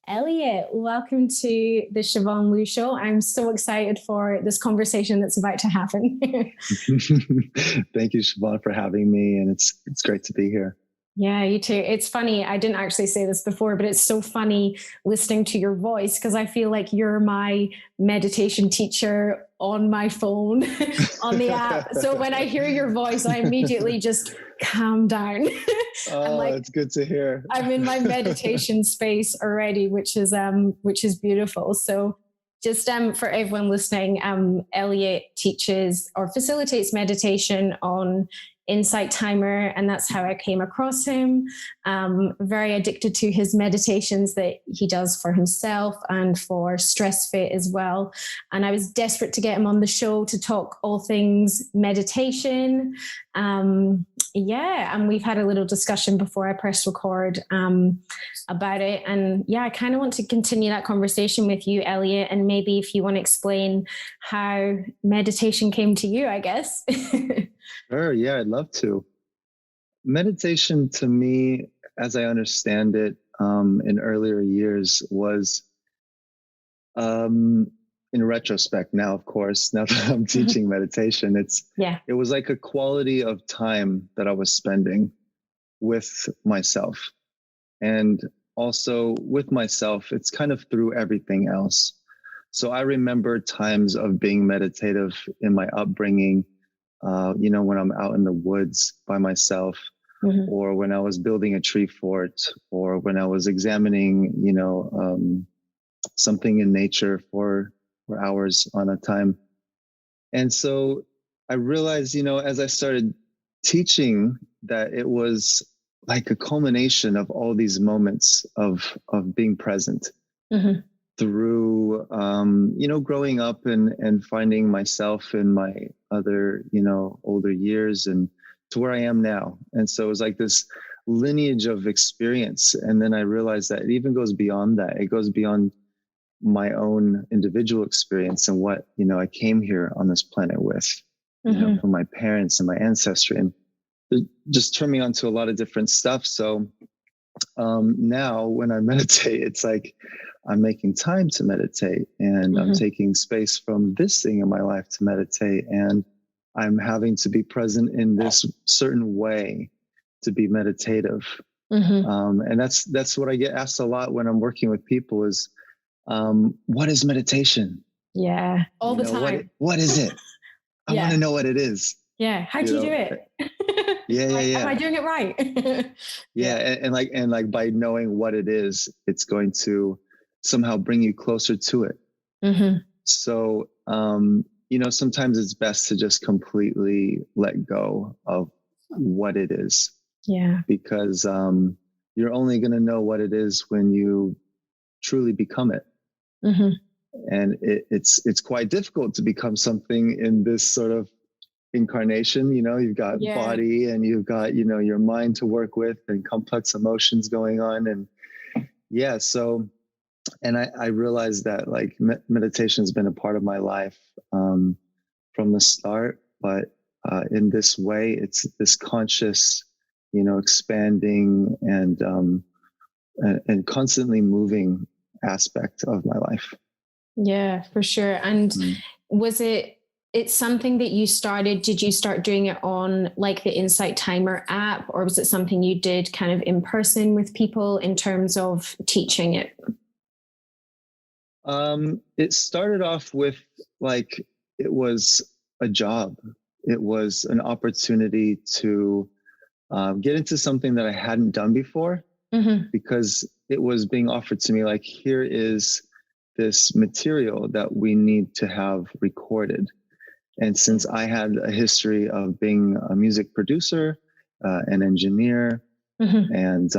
Elliott, welcome to the Siobhan Wu Show. I'm so excited for this conversation that's about to happen. Thank you, Siobhan, for having me, and it's great to be here. Yeah, you too. It's funny. I didn't actually say this before, but it's so funny listening to your voice because I feel like you're my meditation teacher on my phone, on the app. So when I hear your voice, I immediately just calm down. I'm Oh, like, it's good to hear. I'm in my meditation space already, which is beautiful. So just for everyone listening, Elliott teaches or facilitates meditation on Insight Timer, and that's how I came across him. Very addicted to his meditations that he does for himself and for Stress Fit as well. And I was desperate to get him on the show to talk all things meditation. And we've had a little discussion before I pressed record about it. And yeah, I kind of want to continue that conversation with you, Elliott, and maybe if you want to explain how meditation came to you, I guess. Sure, yeah, I'd love to. Meditation to me, as I understand it, in earlier years was, in retrospect now, of course, now that I'm teaching meditation, it was like a quality of time that I was spending with myself. And also with myself, it's kind of through everything else. So I remember times of being meditative in my upbringing, when I'm out in the woods by myself, or when I was building a tree fort, or when I was examining, something in nature for hours on a time. And so I realized, as I started teaching, that it was like a culmination of all these moments of being present through, growing up and finding myself in my other, older years and to where I am now. And so it was like this lineage of experience. And then I realized that it even goes beyond that. It goes beyond my own individual experience and what, I came here on this planet with, from my parents and my ancestry, and it just turned me on to a lot of different stuff. So now when I meditate, it's like I'm making time to meditate, and I'm taking space from this thing in my life to meditate, and I'm having to be present in this certain way to be meditative. And that's what I get asked a lot when I'm working with people is, what is meditation? Yeah, all the time. What is it? I want to know what it is. Yeah. How do you do it? Yeah. Am I doing it right? Yeah. And like by knowing what it is, it's going to somehow bring you closer to it. So, sometimes it's best to just completely let go of what it is. Yeah. Because, you're only going to know what it is when you truly become it. And it's quite difficult to become something in this sort of incarnation. You've got body, and you've got, your mind to work with, and complex emotions going on. And so, and I realized that like meditation has been a part of my life from the start, but in this way, it's this conscious, expanding and constantly moving aspect of my life. Yeah, for sure. And was it's something that you started, did you start doing it on like the Insight Timer app, or was it something you did kind of in person with people in terms of teaching it? It started off with like, it was a job. It was an opportunity to get into something that I hadn't done before, because it was being offered to me like, here is this material that we need to have recorded. And since I had a history of being a music producer, an engineer, and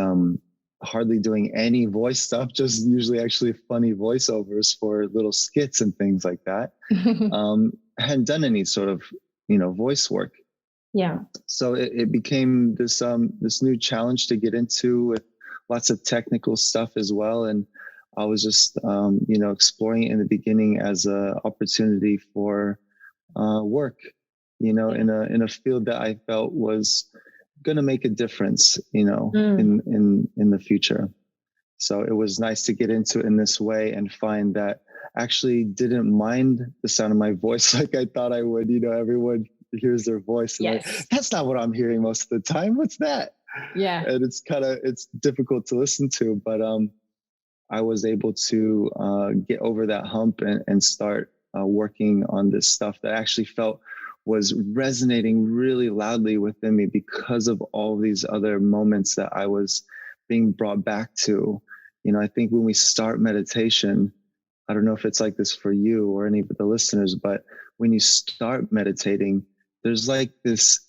hardly doing any voice stuff, just usually actually funny voiceovers for little skits and things like that, I hadn't done any sort of, voice work. Yeah. So it became this new challenge to get into, with lots of technical stuff as well. And I was just, exploring it in the beginning as a opportunity for work, in a field that I felt was going to make a difference, in the future. So it was nice to get into it in this way and find that I actually didn't mind the sound of my voice like I thought I would. Everyone hears their voice and that's not what I'm hearing most of the time. What's that? Yeah. And it's difficult to listen to, but I was able to get over that hump and start working on this stuff that I actually felt was resonating really loudly within me because of all these other moments that I was being brought back to. I think when we start meditation, I don't know if it's like this for you or any of the listeners, but when you start meditating, there's like this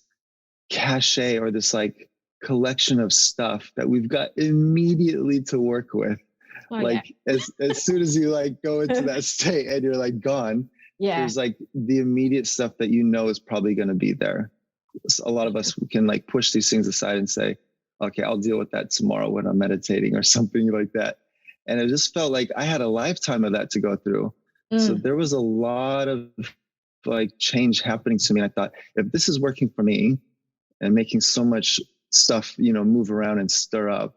cachet or this like collection of stuff that we've got immediately to work with. As soon as you like go into that state and you're like gone, there's like the immediate stuff that is probably going to be there. So a lot of us can like push these things aside and say, okay, I'll deal with that tomorrow when I'm meditating or something like that. And it just felt like I had a lifetime of that to go through. So there was a lot of like change happening to me. I thought, if this is working for me and making so much stuff, move around and stir up,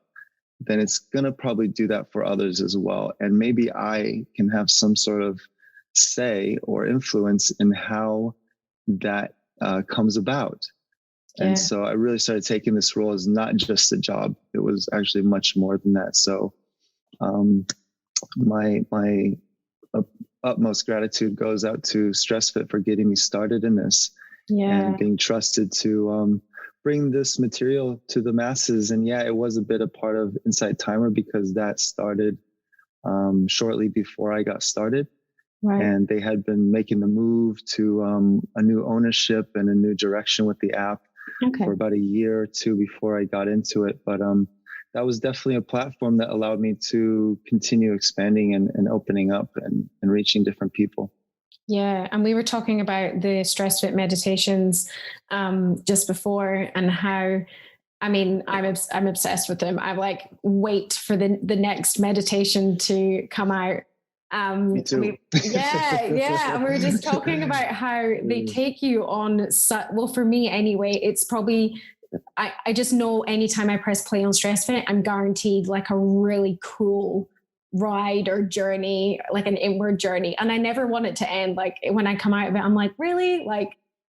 then it's going to probably do that for others as well. And maybe I can have some sort of say or influence in how that comes about. Yeah. And so I really started taking this role as not just a job. It was actually much more than that. So my utmost gratitude goes out to StressFit for getting me started in this and being trusted to bring this material to the masses. And it was a bit a part of Insight Timer because that started shortly before I got started. Right. And they had been making the move to a new ownership and a new direction with the app for about a year or two before I got into it. But that was definitely a platform that allowed me to continue expanding and opening up and reaching different people. Yeah. And we were talking about the StressFit meditations just before and how, I'm obsessed with them. I like wait for the next meditation to come out. Me too. And we were just talking about how they take you on, well, for me anyway, it's probably, I just know anytime I press play on StressFit, I'm guaranteed like a really cool ride or journey, like an inward journey. And I never want it to end. Like when I come out of it, I'm like, really?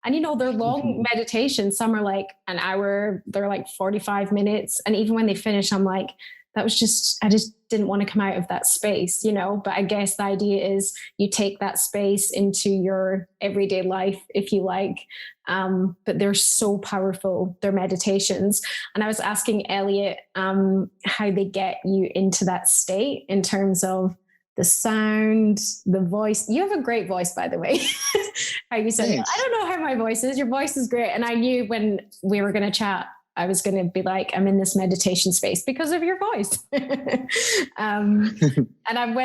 And they're long meditations. Some are like an hour, they're like 45 minutes. And even when they finish, I'm like, I just didn't want to come out of that space, but I guess the idea is you take that space into your everyday life, if you like. But they're so powerful, their meditations. And I was asking Elliott how they get you into that state in terms of the sound, the voice. You have a great voice, by the way. How you said, I don't know how my voice is. Your voice is great. And I knew when we were going to chat, I was going to be like, I'm in this meditation space because of your voice. When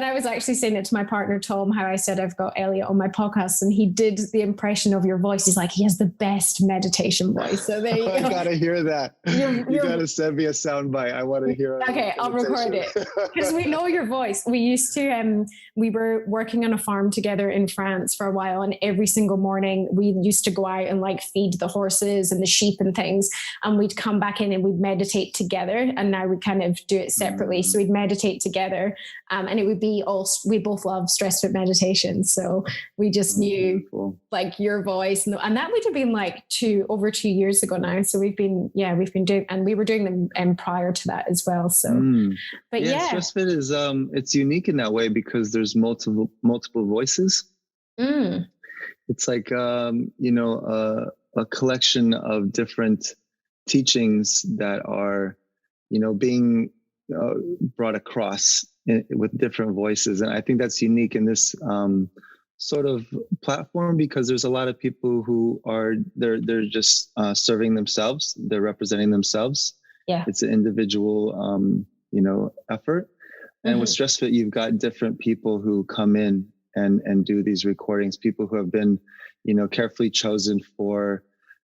I was actually saying it to my partner, Tom, how I said I've got Elliott on my podcast and he did the impression of your voice. He's like, he has the best meditation voice. So there you go. I got to hear that. You got to send me a soundbite. I want to hear it. Okay, I'll record it because we know your voice. We used to, we were working on a farm together in France for a while. And every single morning we used to go out and like feed the horses and the sheep and things. And we'd come back in and we'd meditate together. And now we kind of do it separately. So we'd meditate together. And it would be we both love StressFit meditation. So we just knew like your voice and that would have been like over 2 years ago now. So we've been doing, and we were doing them prior to that as well. So, but StressFit is, it's unique in that way because there's multiple voices. It's like, a collection of different teachings that are, being brought across with different voices. And I think that's unique in this sort of platform because there's a lot of people who they're just serving themselves. They're representing themselves. Yeah. It's an individual, effort. And with StressFit, you've got different people who come in and do these recordings, people who have been, carefully chosen for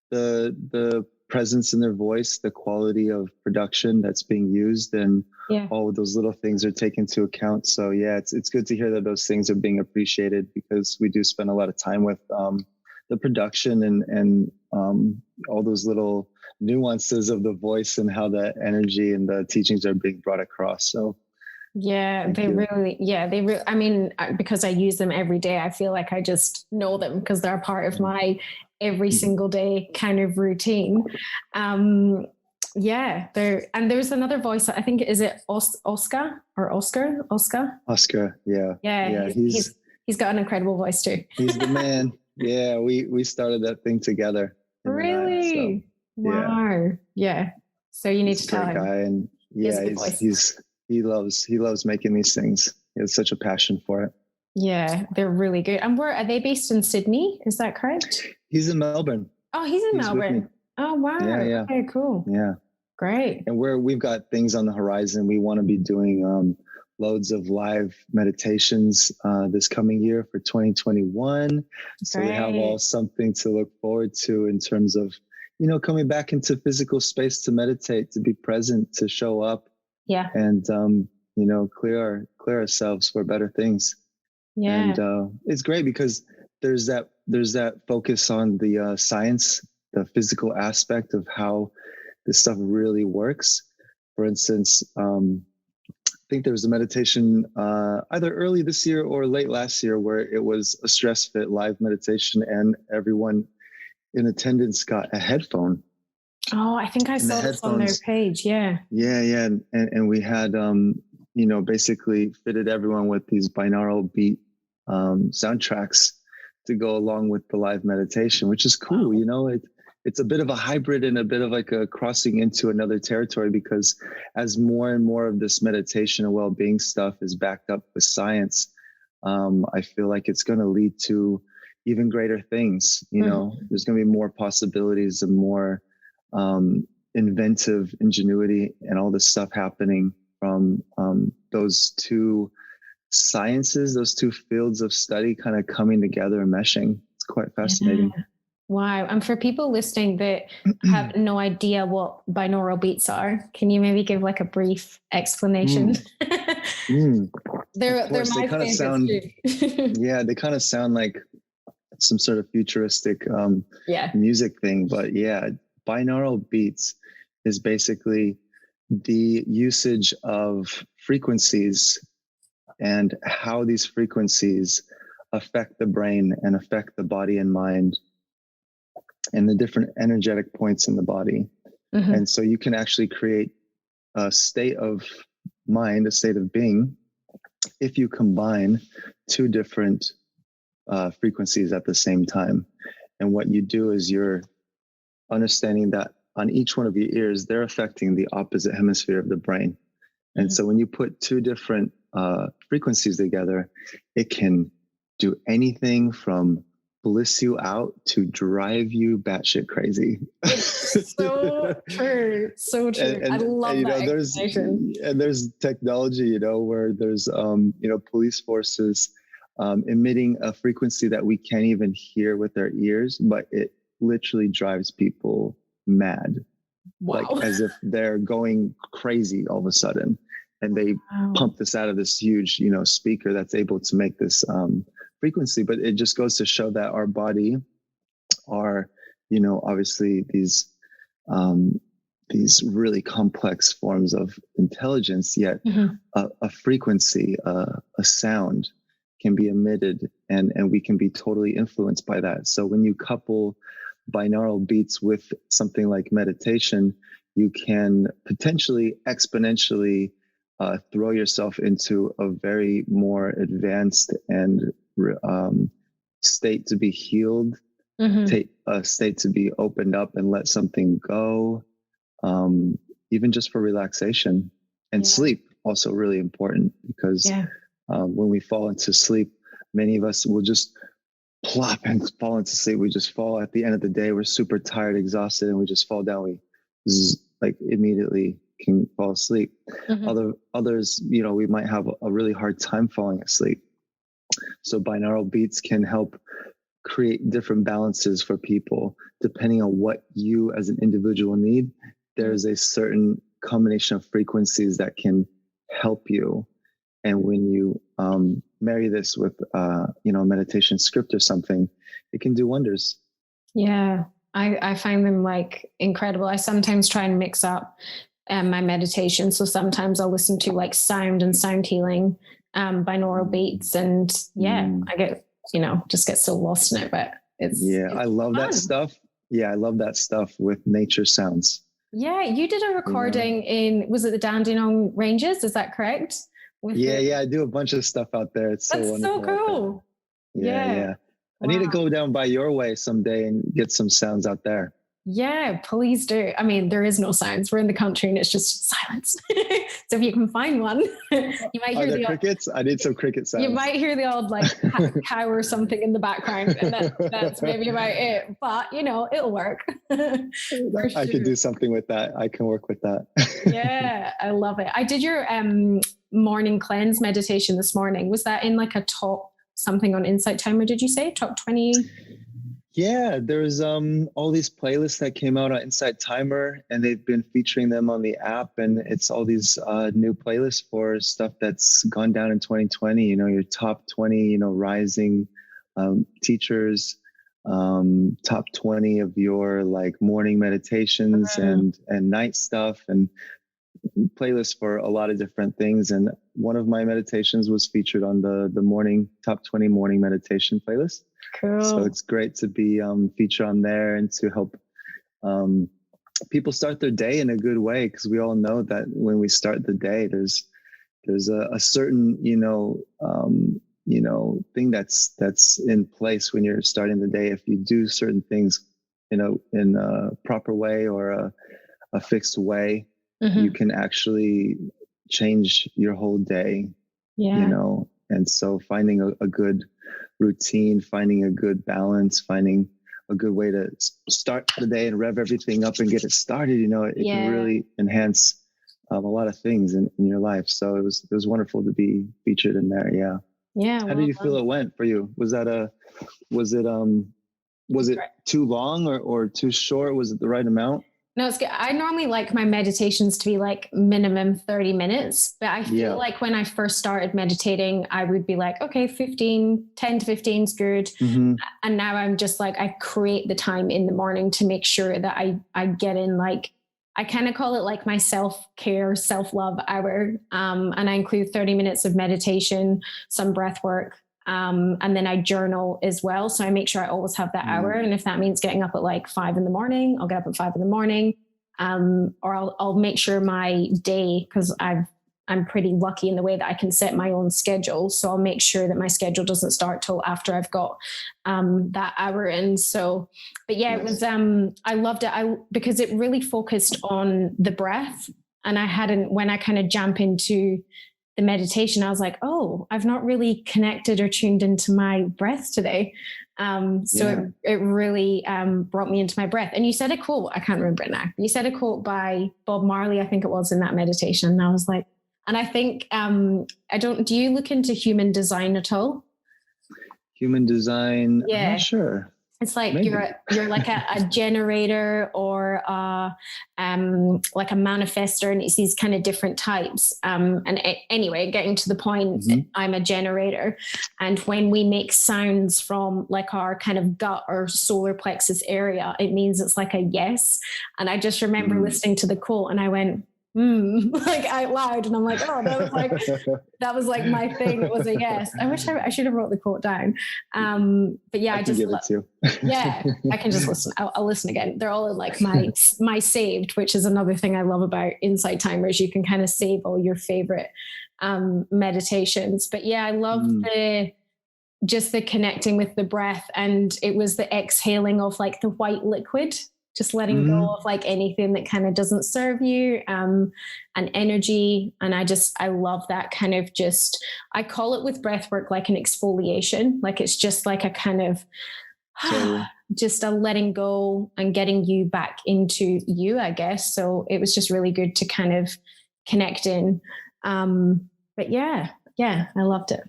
the presence in their voice, the quality of production that's being used, and all of those little things are taken into account. So it's good to hear that those things are being appreciated because we do spend a lot of time with the production and all those little nuances of the voice and how the energy and the teachings are being brought across. So Yeah, Thank they you. really, I mean, because I use them every day, I feel like I just know them because they're part of my every single day kind of routine. Um, yeah, and there's another voice, I think, is it Oscar or Oscar? Oscar? Oscar, yeah. Yeah, Yeah, he's got an incredible voice too. he's the man. Yeah, we started that thing together, him and I. So Really? yeah, Wow. Yeah. So you need he's to a tell great him. guy, and He has yeah, a good voice. he loves making these things. He has such a passion for it. Yeah, they're really good. And where are they based in Sydney? Is that correct? He's in Melbourne. Oh, he's in He's with me. Melbourne. Oh, wow. Yeah, yeah, Okay, cool. yeah. Great. And we've got things on the horizon. We want to be doing loads of live meditations this coming year for 2021. So we have all something to look forward to in terms of, coming back into physical space to meditate, to be present, to show up, Yeah. and clear ourselves for better things. Yeah. And it's great because there's that focus on the science, the physical aspect of how this stuff really works. For instance, I think there was a meditation either early this year or late last year where it was a stress fit live meditation, and everyone in attendance got a headphone. Oh, I think I saw this on their page. Yeah. Yeah. And we had, basically fitted everyone with these binaural beat soundtracks to go along with the live meditation, which is cool. Wow. It's a bit of a hybrid and a bit of like a crossing into another territory, because as more and more of this meditation and well-being stuff is backed up with science, I feel like it's going to lead to even greater things. There's going to be more possibilities and more inventive ingenuity and all this stuff happening from those two sciences, those two fields of study kind of coming together and meshing. It's quite fascinating. Yeah. Wow. And for people listening that have no idea what binaural beats are, can you maybe give like a brief explanation? They're my favorites too. Yeah, they kind of sound like some sort of futuristic music thing. But yeah, binaural beats is basically the usage of frequencies and how these frequencies affect the brain and affect the body and mind and the different energetic points in the body. Mm-hmm. And so you can actually create a state of mind, a state of being, if you combine two different frequencies at the same time. And what you do is you're understanding that on each one of your ears, they're affecting the opposite hemisphere of the brain. And mm-hmm. so when you put two different frequencies together, it can do anything from bliss you out to drive you batshit crazy. It's so true. So true. And I love that explanation. There's technology, where there's, police forces emitting a frequency that we can't even hear with our ears, but it literally drives people mad. Wow. Like as if they're going crazy all of a sudden. And they pump this out of this huge, speaker that's able to make this frequency. But it just goes to show that our body are, obviously these really complex forms of intelligence, yet mm-hmm. a frequency, a sound can be emitted, and we can be totally influenced by that. So when you couple binaural beats with something like meditation, you can potentially exponentially throw yourself into a very more advanced and state to be healed, mm-hmm. take a state to be opened up and let something go, even just for relaxation. And sleep, also really important, because when we fall into sleep, many of us will just plop and fall into sleep. We just fall at the end of the day. We're super tired, exhausted, and we just fall down. We immediately can fall asleep. Mm-hmm. Others, we might have a really hard time falling asleep. So binaural beats can help create different balances for people depending on what you as an individual need. There's a certain combination of frequencies that can help you. And when you marry this with, a meditation script or something, it can do wonders. Yeah, I find them like incredible. I sometimes try and mix up my meditation. So sometimes I'll listen to like sound and sound healing, binaural beats, and I get, just get so lost in it, but it's I love fun. that stuff. Yeah, I love that stuff with nature sounds. Yeah, you did a recording in, was it the Dandenong Ranges? Is that correct? I do a bunch of stuff out there. It's so That's wonderful. so cool. Yeah. I need to go down by your way someday and get some sounds out there. Yeah, please do. I mean, there is no sounds. We're in the country and it's just silence. So if you can find one, you might hear the crickets. I need some cricket sounds. You might hear the odd like cow or something in the background, and that's maybe about it. But it'll work. I could do something with that. I can work with that. Yeah, I love it. I did your morning cleanse meditation this morning. Was that in like a top something on Insight Timer? Did you say top 20? Yeah, there's all these playlists that came out on Insight Timer, and they've been featuring them on the app, and it's all these new playlists for stuff that's gone down in 2020. Your top 20, rising teachers, top 20 of your like morning meditations and night stuff, and playlists for a lot of different things. And one of my meditations was featured on the morning top 20 morning meditation playlist. Cool. So it's great to be featured on there and to help people start their day in a good way, because we all know that when we start the day, there's a certain thing that's in place when you're starting the day. If you do certain things in a proper way or a fixed way, you can actually change your whole day. And so finding a good routine, finding a good balance, finding a good way to start the day and rev everything up and get it started, it can really enhance a lot of things in your life. So it was wonderful to be featured in there. Yeah. How did you feel it went for you? Was it too long or too short? Was it the right amount? No, it's good. I normally like my meditations to be like minimum 30 minutes, but I feel like when I first started meditating, I would be like, okay, 10 to 15 is good. And now I'm just like, I create the time in the morning to make sure that I get in, like, I kind of call it like my self-care, self-love hour. And I include 30 minutes of meditation, some breath work. And then I journal as well. So I make sure I always have that hour. And if that means getting up at like 5 a.m, I'll get up at 5 a.m. Or I'll make sure my day, because I'm pretty lucky in the way that I can set my own schedule. So I'll make sure that my schedule doesn't start till after I've got that hour in. So, but yeah, it was, I loved it. Because it really focused on the breath. And when I kind of jump into the meditation, I was like, oh, I've not really connected or tuned into my breath today. So it really brought me into my breath. And you said a quote, I can't remember it now. You said a quote by Bob Marley, I think it was, in that meditation. And I was like, and I think, do you look into human design at all? Human design? Yeah. I'm not sure. It's like maybe. you're like a generator or like a manifester, and it's these kind of different types. Anyway, getting to the point, I'm a generator, and when we make sounds from like our kind of gut or solar plexus area, it means it's like a yes. And I just remember listening to the quote, and I went, like out loud, and I'm like, oh, that was like my thing. It was a yes. I wish I should have wrote the quote down. But yeah, I just give it to you. Yeah, I can just listen. I'll listen again. They're all in like my saved, which is another thing I love about Insight Timers. You can kind of save all your favorite meditations. But yeah, I love just the connecting with the breath, and it was the exhaling of like the white liquid. Just letting go of like anything that kind of doesn't serve you, and energy. And I love that kind of I call it with breath work like an exfoliation. Like it's just like a kind of just a letting go and getting you back into you, I guess. So it was just really good to kind of connect in. But yeah, I loved it.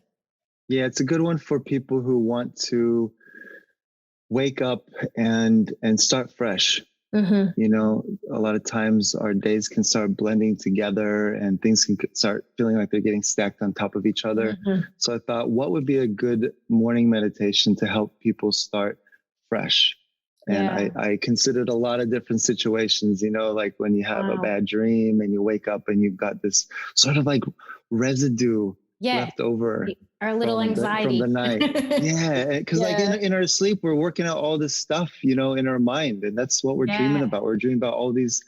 Yeah, it's a good one for people who want to wake up and start fresh. A lot of times our days can start blending together and things can start feeling like they're getting stacked on top of each other. So I thought, what would be a good morning meditation to help people start fresh? And Yeah. I considered a lot of different situations, like when you have a bad dream and you wake up and you've got this sort of like residue left over our little anxiety from the night. Yeah. Because like in our sleep, we're working out all this stuff, in our mind. And that's what we're dreaming about. We're dreaming about all these,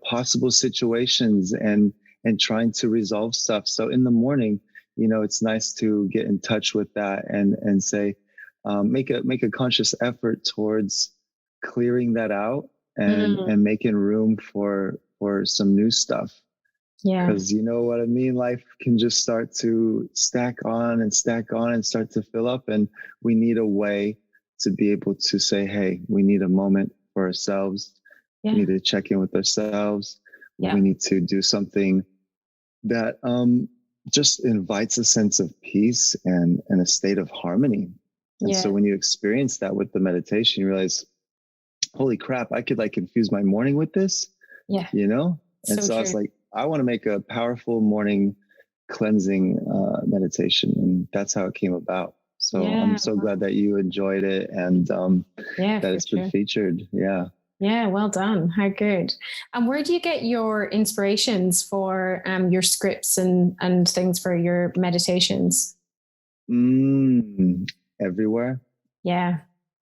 possible situations and trying to resolve stuff. So in the morning, it's nice to get in touch with that and say, make a conscious effort towards clearing that out and making room for some new stuff. Yeah. Because you know what I mean? Life can just start to stack on and start to fill up. And we need a way to be able to say, hey, we need a moment for ourselves. We need to check in with ourselves. We need to do something that just invites a sense of peace and a state of harmony. And so when you experience that with the meditation, you realize, holy crap, I could like infuse my morning with this, And so I was like, I want to make a powerful morning cleansing meditation. And that's how it came about. So I'm so glad that you enjoyed it and that it's been featured. Yeah. Yeah, well done. How good. And where do you get your inspirations for your scripts and things for your meditations? Everywhere. Yeah.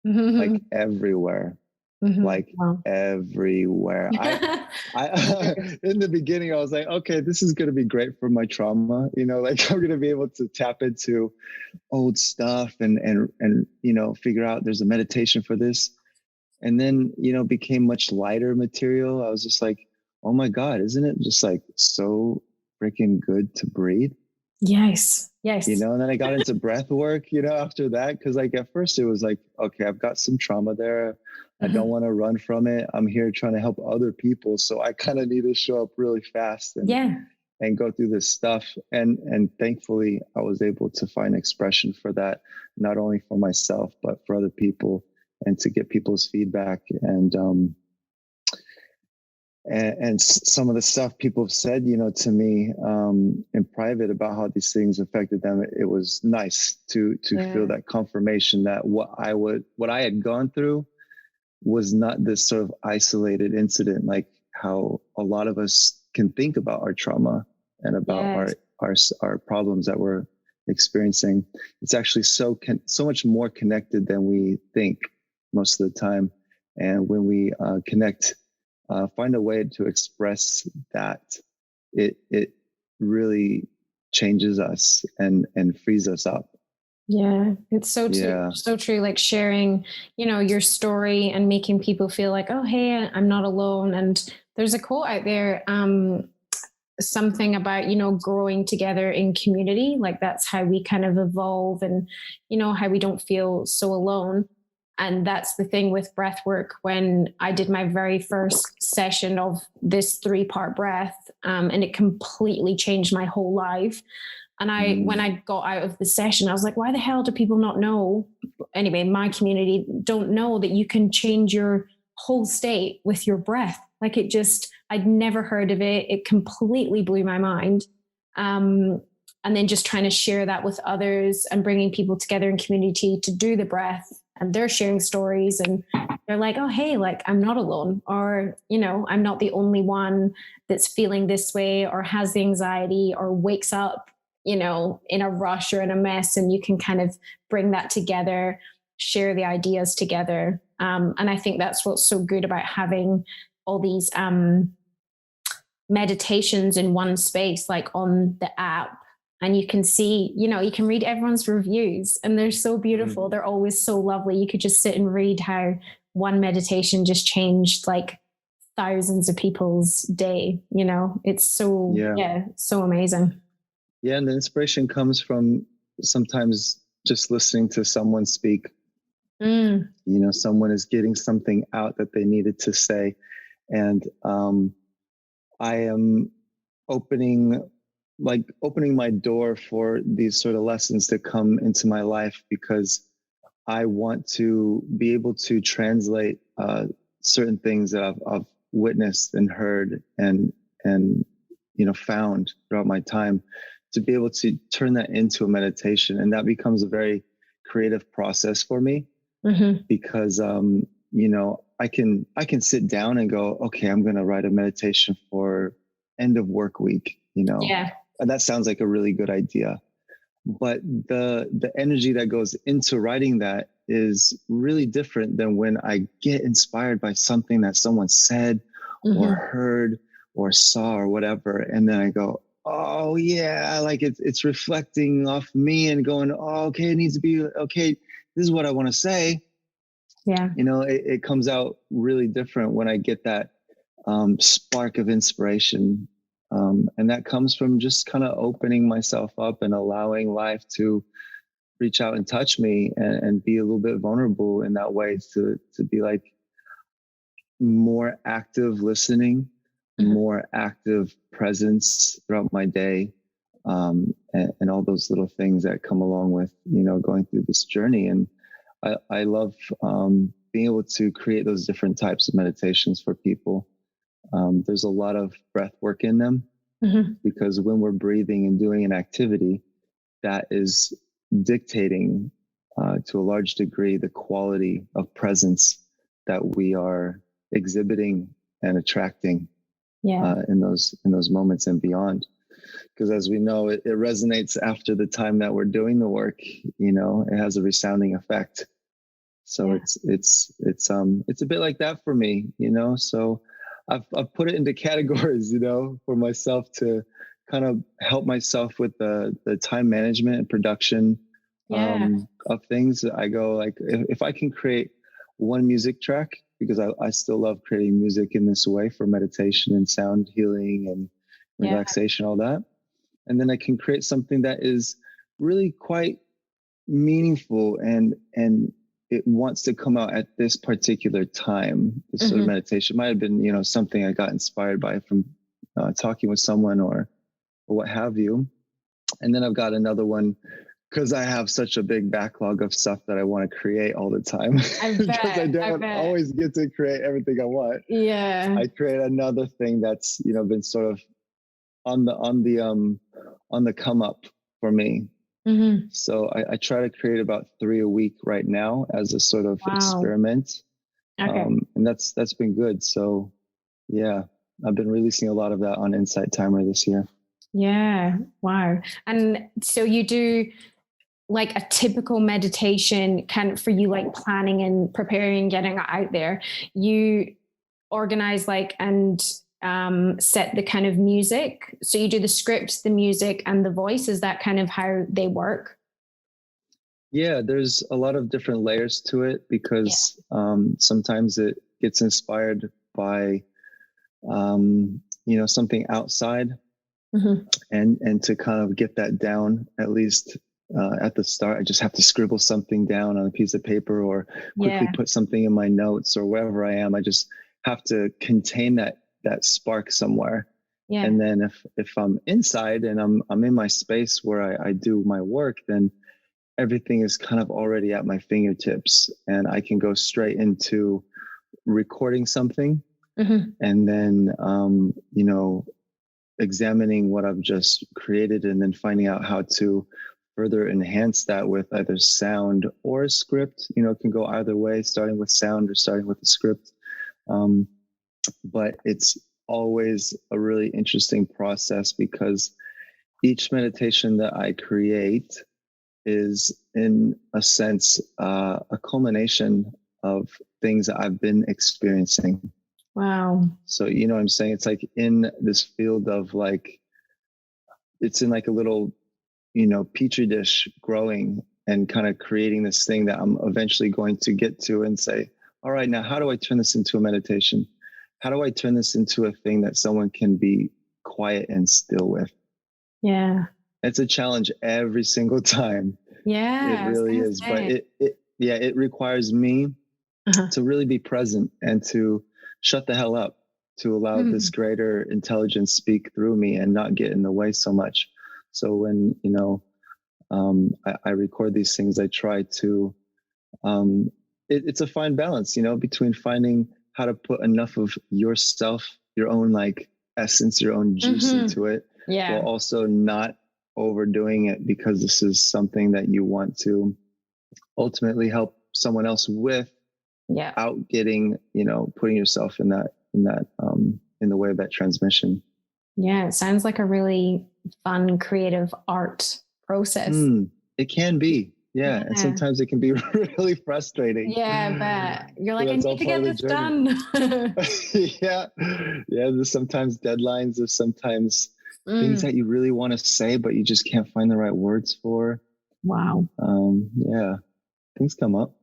Like everywhere. Like everywhere. I in the beginning, I was like, okay, this is going to be great for my trauma. Like I'm going to be able to tap into old stuff and figure out there's a meditation for this. And then, became much lighter material. I was just like, oh my God, isn't it just like so freaking good to breathe? Yes. And then I got into breath work, after that. Cause like at first it was like, okay, I've got some trauma there. I don't want to run from it. I'm here trying to help other people. So I kind of need to show up really fast and go through this stuff. And thankfully I was able to find expression for that, not only for myself, but for other people and to get people's feedback and some of the stuff people have said, to me in private about how these things affected them. It was nice to feel that confirmation that what I had gone through was not this sort of isolated incident, like how a lot of us can think about our trauma and about our problems that we're experiencing. It's actually so much more connected than we think most of the time. And when we connect, find a way to express that, it really changes us and frees us up. Yeah, it's so true. So true. Like sharing, your story and making people feel like, oh, hey, I'm not alone. And there's a quote out there, something about, growing together in community. Like that's how we kind of evolve and, how we don't feel so alone. And that's the thing with breath work. When I did my very first session of this 3-part breath, and it completely changed my whole life. And when I got out of the session, I was like, why the hell do people not know? Anyway, my community don't know that you can change your whole state with your breath. Like I'd never heard of it. It completely blew my mind. And then just trying to share that with others and bringing people together in community to do the breath, and they're sharing stories and they're like, oh, hey, like I'm not alone, or, I'm not the only one that's feeling this way or has the anxiety or wakes up, in a rush or in a mess. And you can kind of bring that together, share the ideas together. And I think that's what's so good about having all these meditations in one space, like on the app. And you can see, you can read everyone's reviews and they're so beautiful. They're always so lovely. You could just sit and read how one meditation just changed like thousands of people's day. It's so, so amazing. Yeah. And the inspiration comes from sometimes just listening to someone speak. Someone is getting something out that they needed to say. And I am opening my door for these sort of lessons to come into my life, because I want to be able to translate certain things that I've witnessed and heard and found throughout my time, to be able to turn that into a meditation. And that becomes a very creative process for me, because I can sit down and go, okay, I'm going to write a meditation for end of work week, Yeah. and that sounds like a really good idea. But the energy that goes into writing that is really different than when I get inspired by something that someone said or heard or saw or whatever. And then I go, oh yeah, like it's reflecting off me and going, oh, okay, it needs to be, okay, this is what I want to say. Yeah. It comes out really different when I get that spark of inspiration. And that comes from just kind of opening myself up and allowing life to reach out and touch me and be a little bit vulnerable in that way to be like more active listening, more active presence throughout my day. And all those little things that come along with, going through this journey. And I love being able to create those different types of meditations for people. There's a lot of breath work in them because when we're breathing and doing an activity, that is dictating to a large degree the quality of presence that we are exhibiting and attracting in those moments and beyond. Because as we know, it resonates after the time that we're doing the work. It has a resounding effect. So it's a bit like that for me. So I've put it into categories, for myself to kind of help myself with the time management and production of things. I go like, if I can create one music track, because I still love creating music in this way for meditation and sound healing and relaxation, all that. And then I can create something that is really quite meaningful and it wants to come out at this particular time. This sort of meditation might have been, something I got inspired by from talking with someone or what have you. And then I've got another one because I have such a big backlog of stuff that I want to create all the time. Because I don't always get to create everything I want. Yeah. I create another thing that's, been sort of on the come up for me. So I try to create about 3 a week right now as a sort of experiment. And that's been good. So yeah, I've been releasing a lot of that on Insight Timer this year. Yeah. Wow. And so you do like a typical meditation kind of for you, like planning and preparing, getting it out there. You organize and set the kind of music. So you do the script, the music, and the voice. Is that kind of how they work? Yeah, there's a lot of different layers to it because sometimes it gets inspired by something outside, and to kind of get that down, at least at the start, I just have to scribble something down on a piece of paper or quickly put something in my notes or wherever I am. I just have to contain that spark somewhere. And then if I'm inside and I'm in my space where I do my work, then everything is kind of already at my fingertips and I can go straight into recording something and then, examining what I've just created and then finding out how to further enhance that with either sound or a script. It can go either way, starting with sound or starting with a script. But it's always a really interesting process because each meditation that I create is in a sense a culmination of things that I've been experiencing. Wow. So what I'm saying? It's like in this field of it's in like a little, petri dish growing and kind of creating this thing that I'm eventually going to get to and say, all right, now how do I turn this into a meditation? How do I turn this into a thing that someone can be quiet and still with? Yeah. It's a challenge every single time. Yeah. It really is. But it requires me to really be present and to shut the hell up, to allow this greater intelligence speak through me and not get in the way so much. So when, I record these things, I try to, it's a fine balance, between finding how to put enough of yourself, your own essence, your own juice into it, while also not overdoing it because this is something that you want to ultimately help someone else with. Yeah. out getting, putting yourself in the way of that transmission. Yeah. It sounds like a really fun, creative art process. It can be. Yeah. And Yeah. sometimes it can be really frustrating. Yeah, but you're But like, I that's all need to part get of the this journey. done. Yeah. Yeah. There's sometimes deadlines, there's sometimes things that you really want to say, but you just can't find the right words for. Wow. Yeah. Things come up.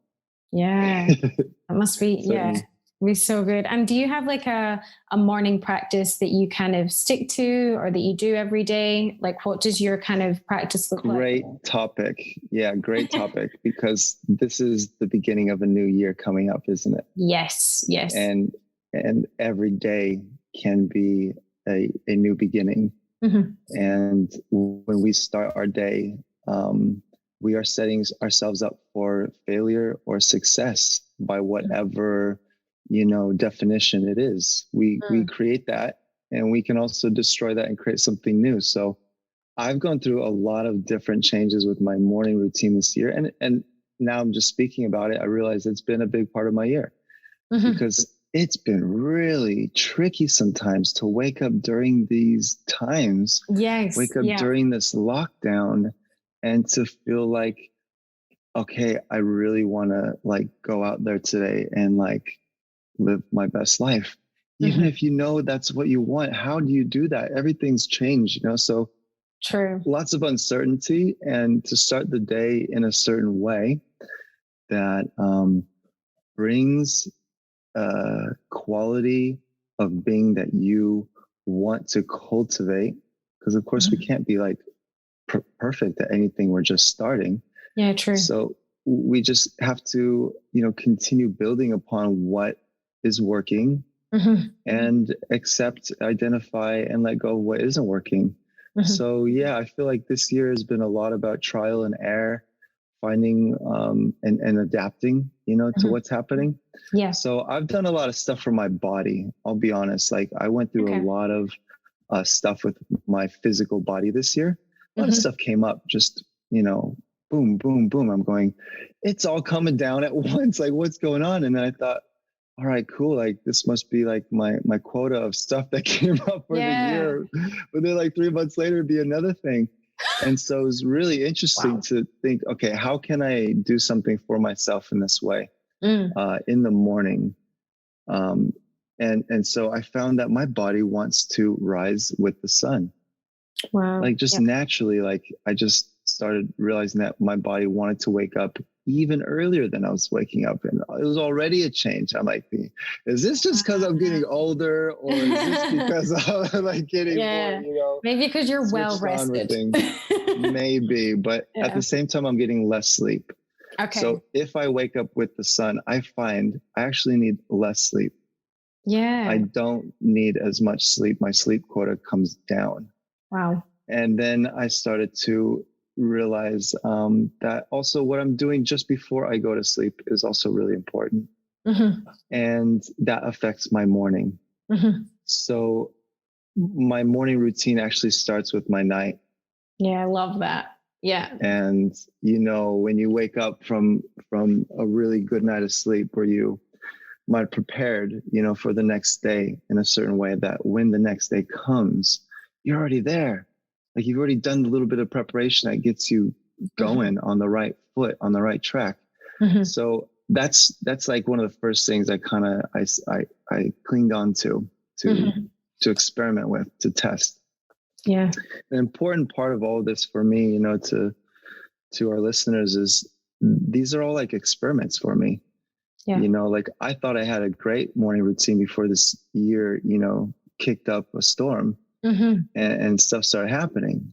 Yeah. That must be, yeah, Certainly. be so good. And do you have like a morning practice that you kind of stick to or that you do every day? Like, what does your kind of practice look like? Great topic. Yeah, great topic, because this is the beginning of a new year coming up, isn't it? Yes, yes. And every day can be a new beginning. And when we start our day, we are setting ourselves up for failure or success by whatever definition it is. We create that, and we can also destroy that and create something new. So I've gone through a lot of different changes with my morning routine this year, and now I'm just speaking about it, I realize it's been a big part of my year, because it's been really tricky sometimes to wake up during these times. Yes. Wake up during this lockdown and to feel like, okay, I really want to like go out there today and like live my best life. Even if that's what you want, how do you do that? Everything's changed, so True. lots of uncertainty, and to start the day in a certain way that brings quality of being that you want to cultivate, because of course we can't be like perfect at anything, we're just starting. Yeah, true. So we just have to continue building upon what is working, and accept, identify, and let go of what isn't working. So yeah, I feel like this year has been a lot about trial and error, finding and adapting, to what's happening. Yeah. So I've done a lot of stuff for my body. I'll be honest. Like I went through a lot of stuff with my physical body this year. A lot of stuff came up, just, boom, boom, boom. I'm going, it's all coming down at once. Like what's going on? And then I thought, all right, cool. Like this must be like my quota of stuff that came up for the year. But then like 3 months later, it'd be another thing. And so it was really interesting to think, okay, how can I do something for myself in this way in the morning? And so I found that my body wants to rise with the sun. Wow. Like just naturally, like I just started realizing that my body wanted to wake up even earlier than I was waking up. And it was already a change. I'm like, is this just because I'm getting older, or is this because I'm like getting more, maybe because you're well rested. Maybe, but at the same time, I'm getting less sleep. Okay. So if I wake up with the sun, I find I actually need less sleep. Yeah. I don't need as much sleep. My sleep quota comes down. Wow. And then I started to realize that also what I'm doing just before I go to sleep is also really important. And that affects my morning. So my morning routine actually starts with my night. Yeah, I love that. Yeah. And, when you wake up from a really good night of sleep where you might prepared, for the next day in a certain way, that when the next day comes, you're already there. Like you've already done a little bit of preparation that gets you going on the right foot, on the right track. So that's like one of the first things I clinged on to experiment with, to test. Yeah. An important part of all of this for me, to our listeners, is these are all like experiments for me. Yeah. Like I thought I had a great morning routine before this year, kicked up a storm. And stuff started happening.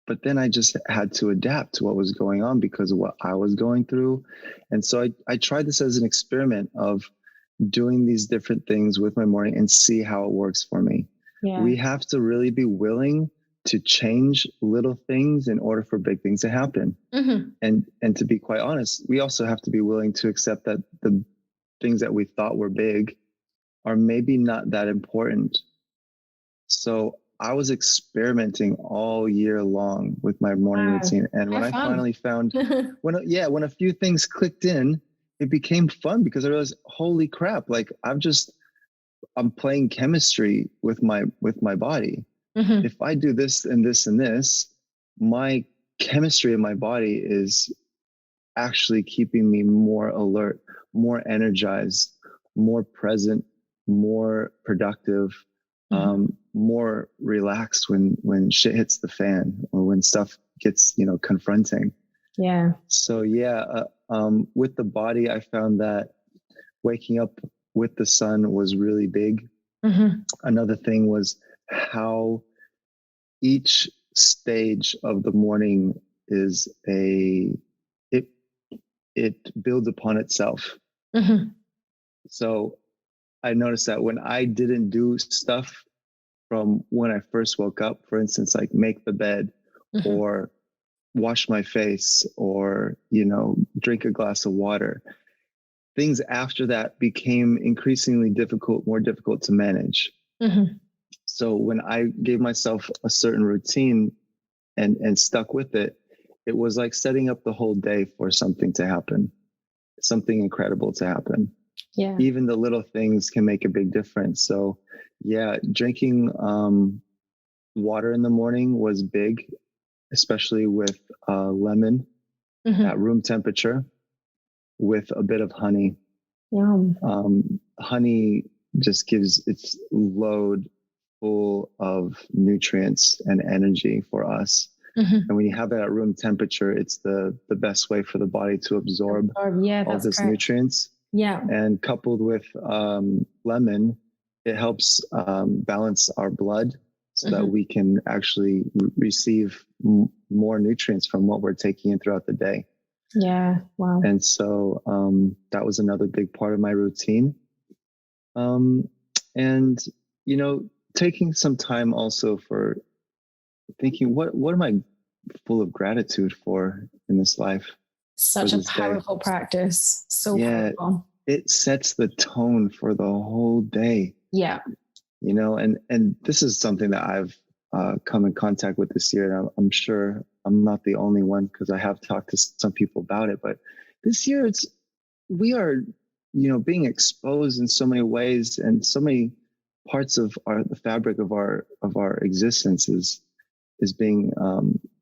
But then I just had to adapt to what was going on because of what I was going through. And so I tried this as an experiment of doing these different things with my morning and see how it works for me. Yeah. We have to really be willing to change little things in order for big things to happen. And to be quite honest, we also have to be willing to accept that the things that we thought were big are maybe not that important. So I was experimenting all year long with my morning routine. And when I finally found, when a few things clicked in, it became fun because I realized, holy crap, like I'm playing chemistry with my body. Mm-hmm. If I do this and this and this, my chemistry in my body is actually keeping me more alert, more energized, more present, more productive, more relaxed when shit hits the fan or when stuff gets, confronting. Yeah. So with the body, I found that waking up with the sun was really big. Mm-hmm. Another thing was how each stage of the morning is it builds upon itself. Mm-hmm. So I noticed that when I didn't do stuff from when I first woke up, for instance, like make the bed or wash my face or, drink a glass of water, things after that became increasingly more difficult to manage. Mm-hmm. So when I gave myself a certain routine and stuck with it, it was like setting up the whole day for something to happen, something incredible to happen. Yeah. Even the little things can make a big difference. So drinking water in the morning was big, especially with lemon at room temperature with a bit of honey. Yum. Honey just gives its load full of nutrients and energy for us. And when you have it at room temperature, it's the best way for the body to absorb all this nutrients. Yeah. And coupled with lemon, it helps balance our blood so that we can actually receive more nutrients from what we're taking in throughout the day. Yeah. Wow. And so that was another big part of my routine. And, taking some time also for thinking, what am I full of gratitude for in this life? Such a powerful practice. So powerful. It sets the tone for the whole day. Yeah. And this is something that I've come in contact with this year. And I'm sure I'm not the only one because I have talked to some people about it. But this year we are, being exposed in so many ways, and so many parts of the fabric of our existence is being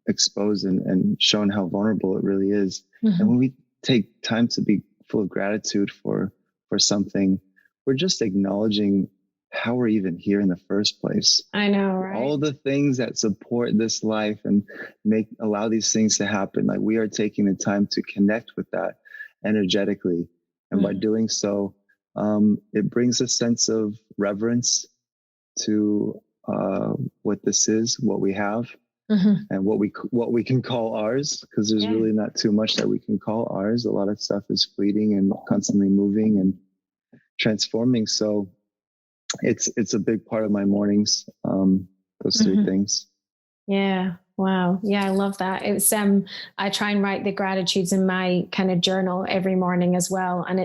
exposed and shown how vulnerable it really is. And when we take time to be full of gratitude for something, we're just acknowledging how we're even here in the first place. I know, right? All the things that support this life and allow these things to happen. Like, we are taking the time to connect with that energetically. And by doing so, it brings a sense of reverence to what this is, what we have, and what we can call ours, because there's really not too much that we can call ours. A lot of stuff is fleeting and constantly moving and transforming. So it's a big part of my mornings, those three things. Yeah. Wow. Yeah, I love that. It's I try and write the gratitudes in my kind of journal every morning as well. And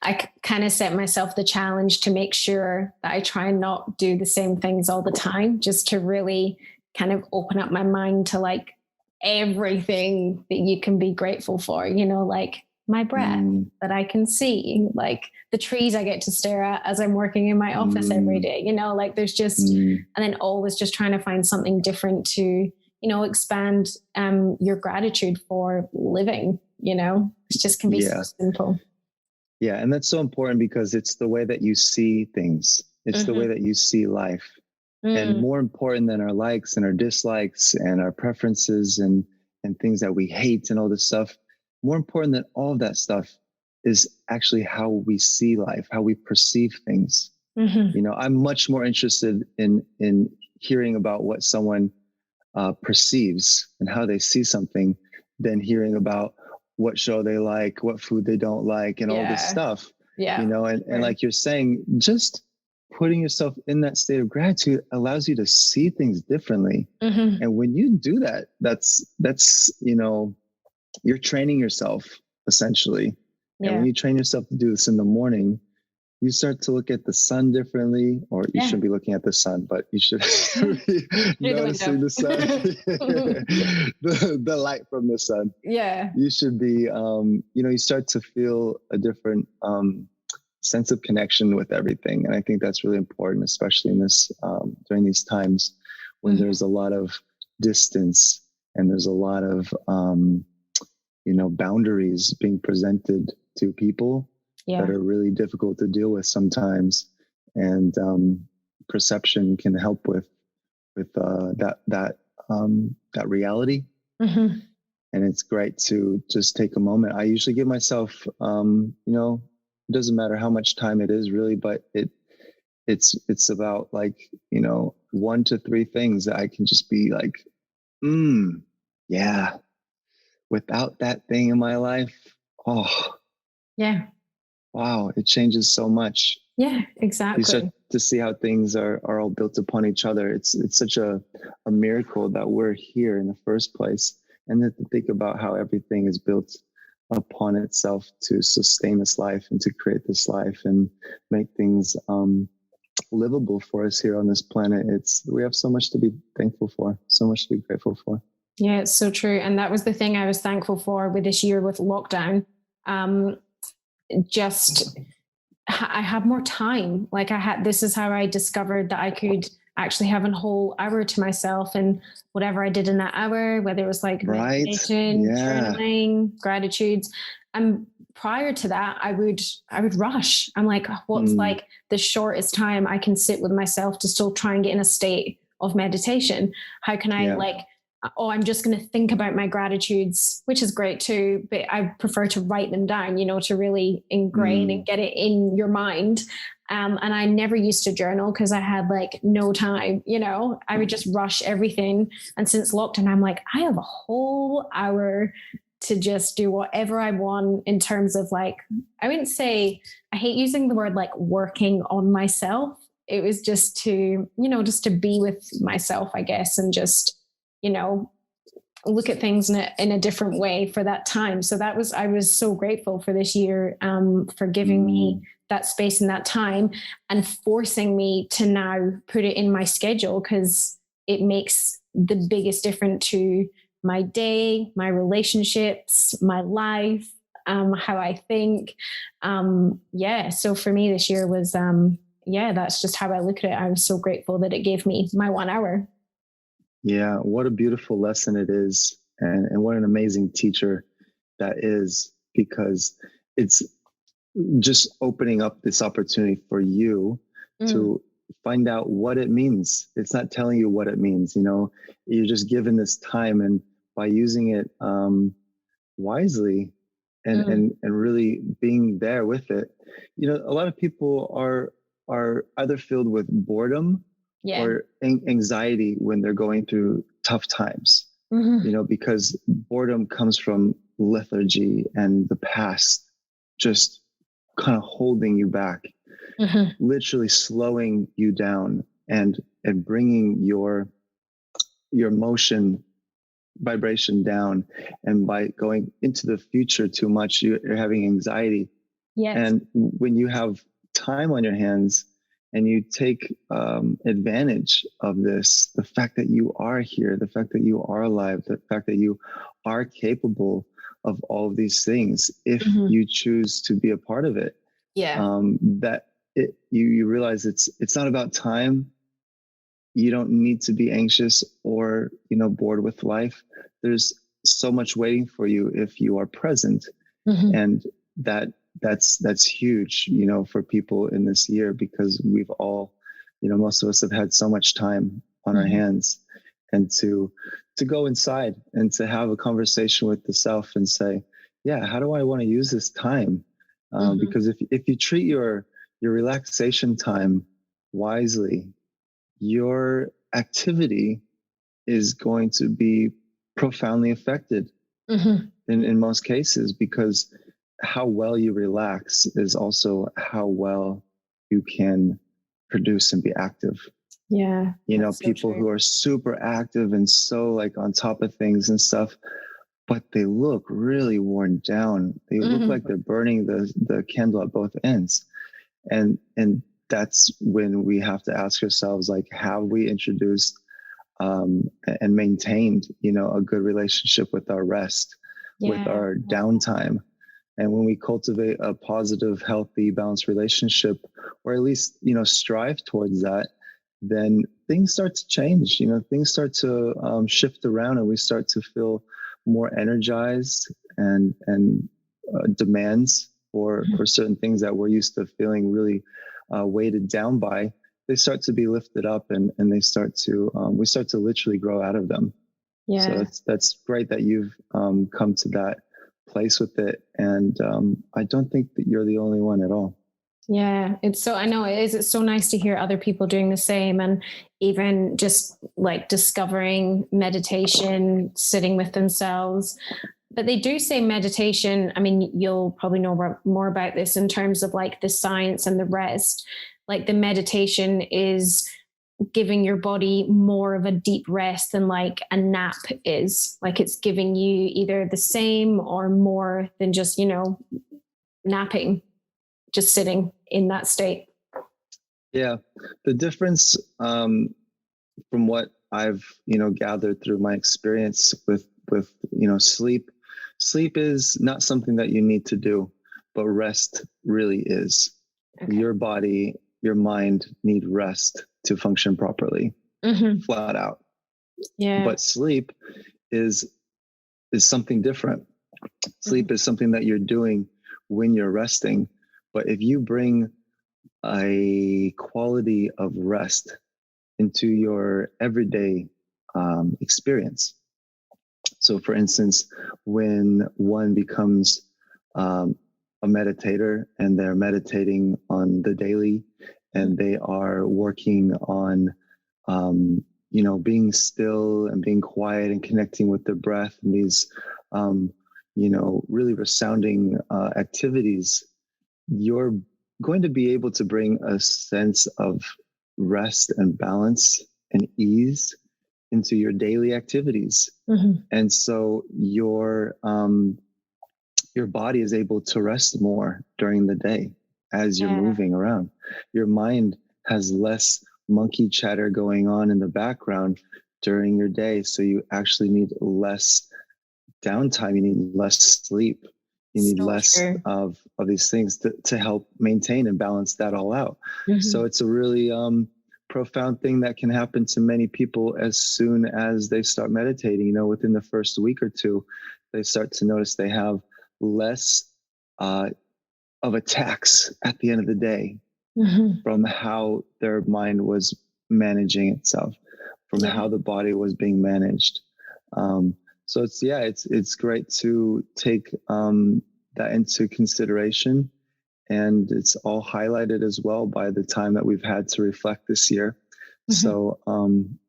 I kind of set myself the challenge to make sure that I try and not do the same things all the time, just to really kind of open up my mind to like everything that you can be grateful for, like my breath that I can see, like the trees I get to stare at as I'm working in my office every day, like there's just, and then always just trying to find something different to, expand your gratitude for living, it just can be so simple. Yeah. And that's so important because it's the way that you see things. It's the way that you see life. And more important than our likes and our dislikes and our preferences and things that we hate and all this stuff, more important than all of that stuff is actually how we see life, how we perceive things. I'm much more interested in hearing about what someone perceives and how they see something than hearing about what show they like, what food they don't like, and all this stuff. And like you're saying, just putting yourself in that state of gratitude allows you to see things differently. And when you do that, that's you're training yourself essentially. And when you train yourself to do this in the morning, you start to look at the sun differently, or you shouldn't be looking at the sun, but you should be noticing the sun, the light from the sun. Yeah. You should be, you start to feel a different sense of connection with everything. And I think that's really important, especially in this, during these times when there's a lot of distance and there's a lot of, boundaries being presented to people that are really difficult to deal with sometimes. And perception can help with that reality. And it's great to just take a moment. I usually give myself, it doesn't matter how much time it is really, but it's about 1 to 3 things that I can just be like, yeah, without that thing in my life, wow, it changes so much. Yeah, exactly. You start to see how things are all built upon each other. It's such a miracle that we're here in the first place. And then to think about how everything is built upon itself to sustain this life and to create this life and make things livable for us here on this planet. We have so much to be thankful for, so much to be grateful for. Yeah, it's so true. And that was the thing I was thankful for with this year with lockdown. I had more time. This is how I discovered that I could actually have a whole hour to myself, and whatever I did in that hour, whether it was meditation, journaling, gratitudes. And prior to that, I would rush. I'm like, what's the shortest time I can sit with myself to still try and get in a state of meditation? How can I I'm just going to think about my gratitudes, which is great too, but I prefer to write them down, to really ingrain and get it in your mind. And I never used to journal because I had no time, I would just rush everything. And since lockdown, I'm like, I have a whole hour to just do whatever I want in terms of I wouldn't say, I hate using the word working on myself. It was just to, just to be with myself, I guess, and just, look at things in a different way for that time. So I was so grateful for this year, for giving me that space and that time and forcing me to now put it in my schedule, because it makes the biggest difference to my day, my relationships, my life, how I think. So for me this year was, that's just how I look at it. I was so grateful that it gave me my 1 hour. Yeah, what a beautiful lesson it is. And what an amazing teacher that is, because it's just opening up this opportunity for you to find out what it means. It's not telling you what it means, you're just given this time, and by using it wisely and really being there with it. A lot of people are either filled with boredom or anxiety when they're going through tough times, because boredom comes from lethargy and the past just kind of holding you back, literally slowing you down and bringing your emotion vibration down. And by going into the future too much, you're having anxiety. Yes. And when you have time on your hands, and you take advantage of this, the fact that you are here, the fact that you are alive, the fact that you are capable of all of these things, if you choose to be a part of it, you realize it's not about time. You don't need to be anxious or bored with life. There's so much waiting for you if you are present, and that's huge, for people in this year, because we've all, most of us have had so much time on our hands, and to go inside and to have a conversation with the self and say, how do I want to use this time? Because if you treat your relaxation time wisely, your activity is going to be profoundly affected in most cases, because how well you relax is also how well you can produce and be active. Yeah. People who are super active and so on top of things and stuff, but they look really worn down. They look like they're burning the candle at both ends. And that's when we have to ask ourselves, like, have we introduced and maintained, a good relationship with our rest, with our downtime? And when we cultivate a positive, healthy, balanced relationship, or at least, strive towards that, then things start to change. Things start to shift around, and we start to feel more energized, and demands for certain things that we're used to feeling really weighted down by, they start to be lifted up, and they start to we start to literally grow out of them. So that's great that you've come to that place with it, and I don't think that you're the only one at all. Yeah, I know it is. It's so nice to hear other people doing the same, and even just like discovering meditation, sitting with themselves. But they do say meditation, I mean, you'll probably know more about this in terms of like the science and the rest. Like the meditation is giving your body more of a deep rest than like a nap is. Like it's giving you either the same or more than just, napping, just sitting in that state. Yeah, the difference from what I've gathered through my experience with sleep. Sleep is not something that you need to do, but rest really is. Okay. Your body, your mind need rest to function properly, flat out. Yeah. But sleep is something different. Sleep is something that you're doing when you're resting. But if you bring a quality of rest into your everyday experience. So for instance, when one becomes a meditator and they're meditating on the daily, and they are working on, being still and being quiet and connecting with their breath, and these, really resounding activities, you're going to be able to bring a sense of rest and balance and ease into your daily activities. And so your body is able to rest more during the day as you're moving around. Your mind has less monkey chatter going on in the background during your day. So you actually need less downtime. You need less sleep. You need less of these things to help maintain and balance that all out. So it's a really profound thing that can happen to many people as soon as they start meditating. Within the first week or two, they start to notice they have less of attacks at the end of the day from how their mind was managing itself, from how the body was being managed. So it's great to take that into consideration, and it's all highlighted as well by the time that we've had to reflect this year. So